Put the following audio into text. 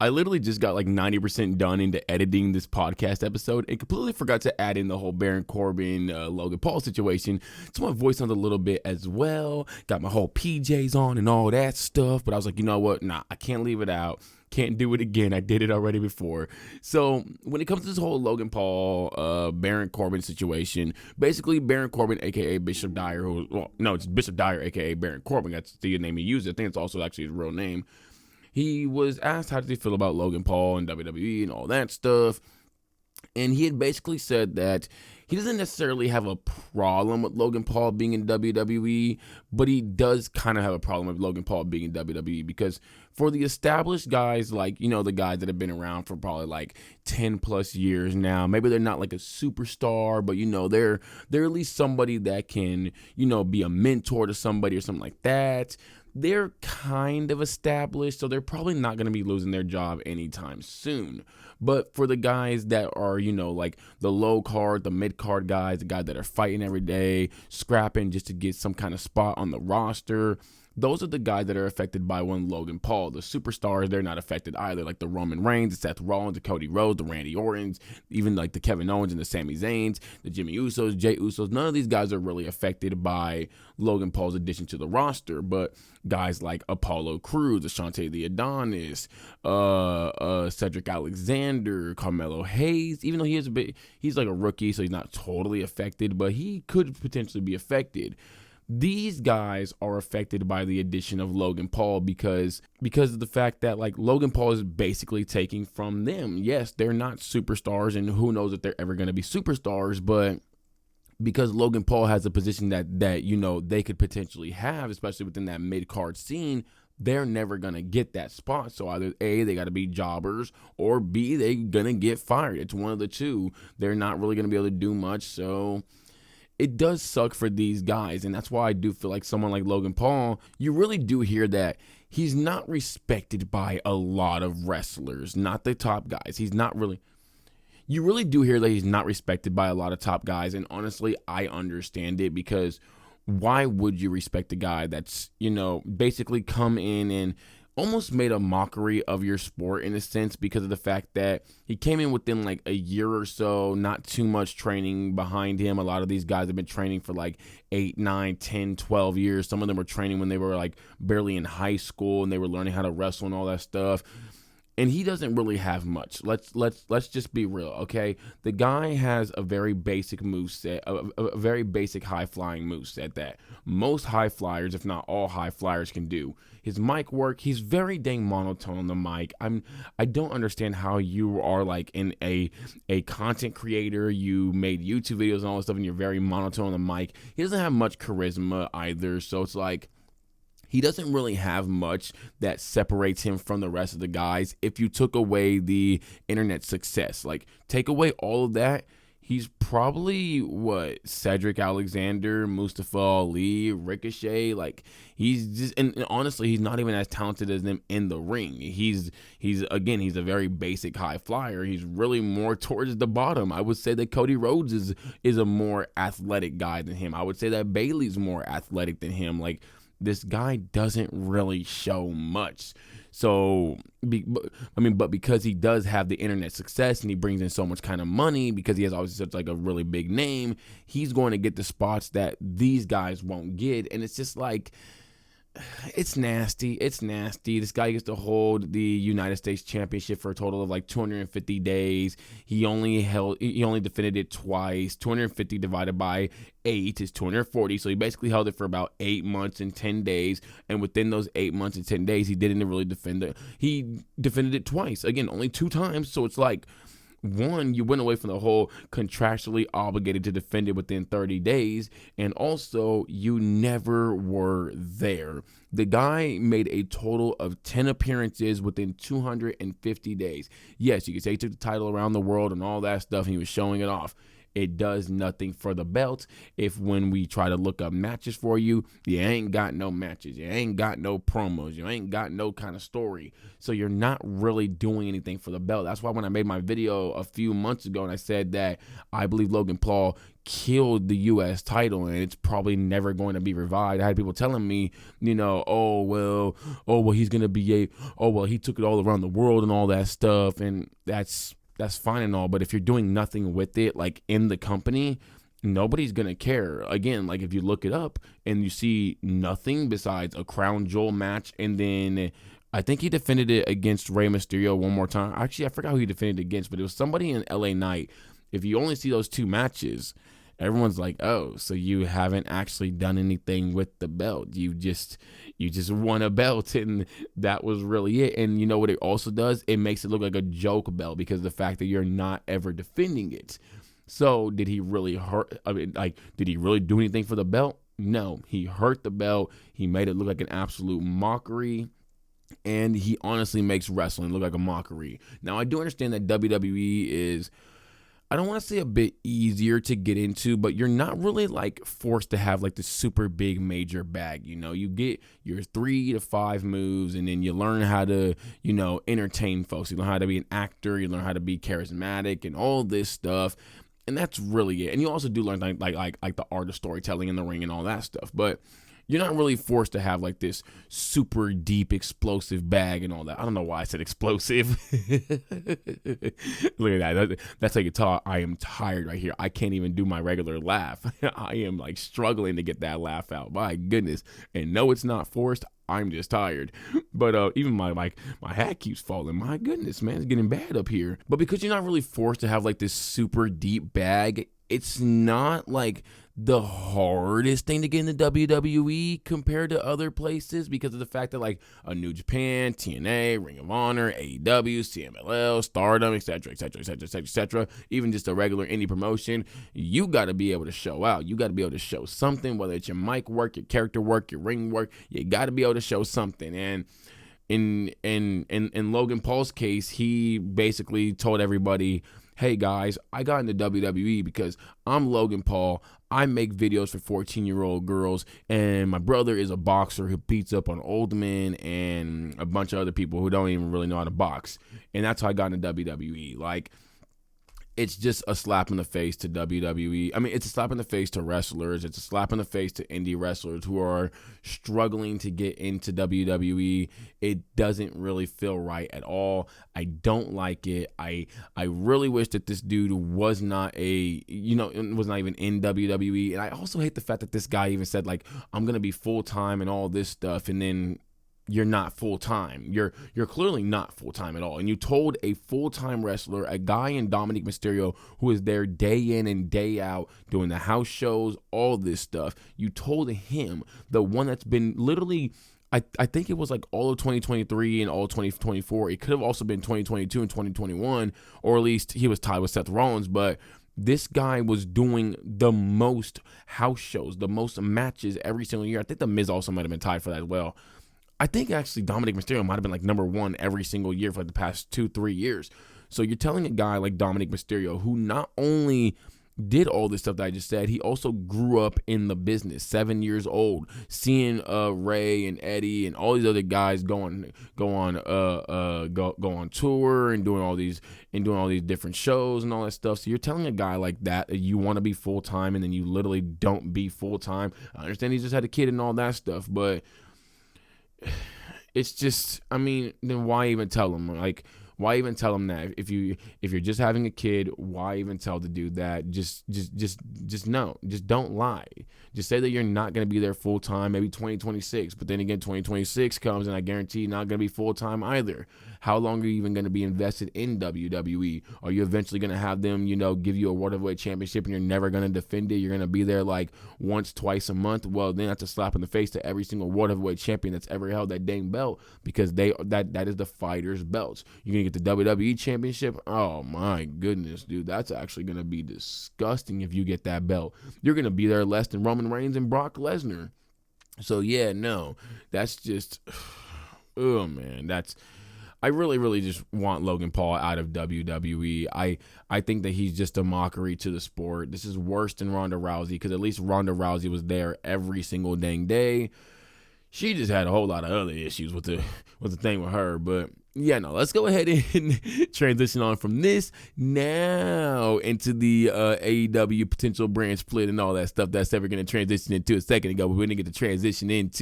I literally just got like 90% done into editing this podcast episode and completely forgot to add in the whole Baron Corbin, Logan Paul situation. So my voice sounds a little bit as well. Got my whole PJs on and all that stuff. But I was like, you know what? Nah, I can't leave it out. Can't do it again. I did it already before. So when it comes to this whole Logan Paul, Baron Corbin situation, basically Baron Corbin, aka Bishop Dyer, it's Bishop Dyer, aka Baron Corbin. That's the name he used. I think it's also actually his real name. He was asked how did he feel about Logan Paul and WWE and all that stuff. And he had basically said that he doesn't necessarily have a problem with Logan Paul being in WWE, but he does kind of have a problem with Logan Paul being in WWE because for the established guys, like, the guys that have been around for probably like 10 plus years now, maybe they're not like a superstar, but, they're at least somebody that can, be a mentor to somebody or something like that. They're kind of established, so they're probably not going to be losing their job anytime soon. But for the guys that are, like the low card, the mid card guys, the guys that are fighting every day, scrapping just to get some kind of spot on the roster, those are the guys that are affected by one Logan Paul. The superstars, they're not affected either, like the Roman Reigns, the Seth Rollins, the Cody Rhodes, the Randy Ortons, even like the Kevin Owens and the Sami Zayns, the Jimmy Usos, Jey Usos. None of these guys are really affected by Logan Paul's addition to the roster, but guys like Apollo Crews, Ashante the Adonis, Cedric Alexander, Carmelo Hayes, even though he's like a rookie, so he's not totally affected, but he could potentially be affected. These guys are affected by the addition of Logan Paul because of the fact that like Logan Paul is basically taking from them. Yes, they're not superstars, and who knows if they're ever going to be superstars, but because Logan Paul has a position that they could potentially have, especially within that mid-card scene, they're never going to get that spot. So either A, they got to be jobbers, or B, they're going to get fired. It's one of the two. They're not really going to be able to do much, so it does suck for these guys, and that's why I do feel like someone like Logan Paul, you really do hear that he's not respected by a lot of wrestlers, not the top guys. You really do hear that he's not respected by a lot of top guys, and honestly, I understand it because why would you respect a guy that's, basically come in and almost made a mockery of your sport in a sense because of the fact that he came in within like a year or so, not too much training behind him. A lot of these guys have been training for like 8, 9, 10, 12 years. Some of them were training when they were like barely in high school and they were learning how to wrestle and all that stuff. And he doesn't really have much. Let's just be real, okay? The guy has a very basic moveset, a very basic high-flying moveset that most high flyers, if not all high flyers, can do. His mic work, he's very dang monotone on the mic. I don't understand how you are like in a content creator. You made YouTube videos and all this stuff, and you're very monotone on the mic. He doesn't have much charisma either, so it's like he doesn't really have much that separates him from the rest of the guys. If you took away the internet success, like take away all of that, he's probably Cedric Alexander, Mustafa Ali, Ricochet. Like he's just, and honestly, he's not even as talented as them in the ring. He's a very basic high flyer. He's really more towards the bottom. I would say that Cody Rhodes is a more athletic guy than him. I would say that Bayley's more athletic than him. Like, this guy doesn't really show much. So, but because he does have the internet success and he brings in so much kind of money, because he has obviously such like a really big name, he's going to get the spots that these guys won't get. And it's just like, it's nasty. It's nasty. This guy gets to hold the United States Championship for a total of like 250 days. He only defended it twice. 250 divided by 8 is 240. So he basically held it for about 8 months and 10 days. And within those 8 months and 10 days, he didn't really defend it. He defended it twice. Again, only 2 times. So it's like, one, you went away from the whole contractually obligated to defend it within 30 days, and also you never were there. The guy made a total of 10 appearances within 250 days. Yes, you could say he took the title around the world and all that stuff, and he was showing it off. it does nothing for the belt. If when we try to look up matches for you, you ain't got no matches, you ain't got no promos, you ain't got no kind of story. So you're not really doing anything for the belt. That's why when I made my video a few months ago and I said that I believe Logan Paul killed the U.S. title and it's probably never going to be revived, I had people telling me, oh well, he's gonna be he took it all around the world and all that stuff, and that's fine and all, but if you're doing nothing with it, like in the company, nobody's gonna care. Again, like if you look it up and you see nothing besides a crown jewel match, and then I think he defended it against Rey Mysterio one more time. Actually, I forgot who he defended it against, but it was somebody in LA Knight. If you only see those two matches, everyone's like, oh, so you haven't actually done anything with the belt. You just won a belt, and that was really it. And you know what it also does? It makes it look like a joke belt because of the fact that you're not ever defending it. So did he really hurt? I mean, like, did he really do anything for the belt? No, he hurt the belt. He made it look like an absolute mockery. And he honestly makes wrestling look like a mockery. Now, I do understand that WWE is, I don't want to say a bit easier to get into, but you're not really like forced to have like the super big major bag. You get your 3 to 5 moves, and then you learn how to, entertain folks. You learn how to be an actor. You learn how to be charismatic and all this stuff. And that's really it. And you also do learn like the art of storytelling in the ring and all that stuff. But you're not really forced to have like this super deep explosive bag and all that. I don't know why I said explosive. Look at that. That's how you talk. I am tired right here. I can't even do my regular laugh. I am like struggling to get that laugh out. My goodness. And no, it's not forced. I'm just tired. But even my hat keeps falling. My goodness, man, it's getting bad up here. But because you're not really forced to have like this super deep bag, it's not like the hardest thing to get in the WWE compared to other places, because of the fact that like a New Japan, TNA, Ring of Honor, AEW, CMLL, Stardom, etc., even just a regular indie promotion, you got to be able to show out. You got to be able to show something, whether it's your mic work, your character work, your ring work. You got to be able to show something. And in Logan Paul's case, he basically told everybody, hey guys, I got into WWE because I'm Logan Paul. I make videos for 14-year-old girls, and my brother is a boxer who beats up on old men and a bunch of other people who don't even really know how to box. And that's how I got into WWE. Like, it's just a slap in the face to WWE. I mean, it's a slap in the face to wrestlers. It's a slap in the face to indie wrestlers who are struggling to get into WWE. It doesn't really feel right at all. I don't like it. I really wish that this dude was not was not even in WWE. And I also hate the fact that this guy even said, like, I'm going to be full-time and all this stuff. And then you're not full-time. You're clearly not full-time at all. And you told a full-time wrestler, a guy in Dominic Mysterio, who is there day in and day out doing the house shows, all this stuff. You told him, the one that's been literally, I think it was like all of 2023 and all of 2024. It could have also been 2022 and 2021, or at least he was tied with Seth Rollins, but this guy was doing the most house shows, the most matches every single year. I think The Miz also might have been tied for that as well. I think actually Dominic Mysterio might have been like number 1 every single year for like the past 2-3 years. So you're telling a guy like Dominic Mysterio, who not only did all this stuff that I just said, he also grew up in the business, 7 years old, seeing Ray and Eddie and all these other guys go on tour and doing all these different shows and all that stuff. So you're telling a guy like that you want to be full time, and then you literally don't be full time. I understand he just had a kid and all that stuff, but it's just, I mean, then why even tell him? Like, why even tell him that? If you're just having a kid, why even tell the dude that? Just no. Just don't lie. Just say that you're not going to be there full time, maybe 2026. But then again, 2026 comes, and I guarantee you're not going to be full time either. How long are you even going to be invested in WWE? Are you eventually going to have them, give you a World Heavyweight Championship, and you're never going to defend it? You're going to be there like once, twice a month? Well, then that's a slap in the face to every single World Heavyweight Champion that's ever held that dang belt, because that is the fighter's belts. You're going to get the WWE Championship? Oh my goodness, dude. That's actually going to be disgusting if you get that belt. You're going to be there less than Roman Reigns and Brock Lesnar. So yeah, no. That's just, oh man, I really, really just want Logan Paul out of WWE. I think that he's just a mockery to the sport. This is worse than Ronda Rousey, because at least Ronda Rousey was there every single dang day. She just had a whole lot of other issues with the thing with her. But yeah, no, let's go ahead and transition on from this now into the AEW potential brand split and all that stuff that's ever going to transition into a second ago. But we're going to get to transition into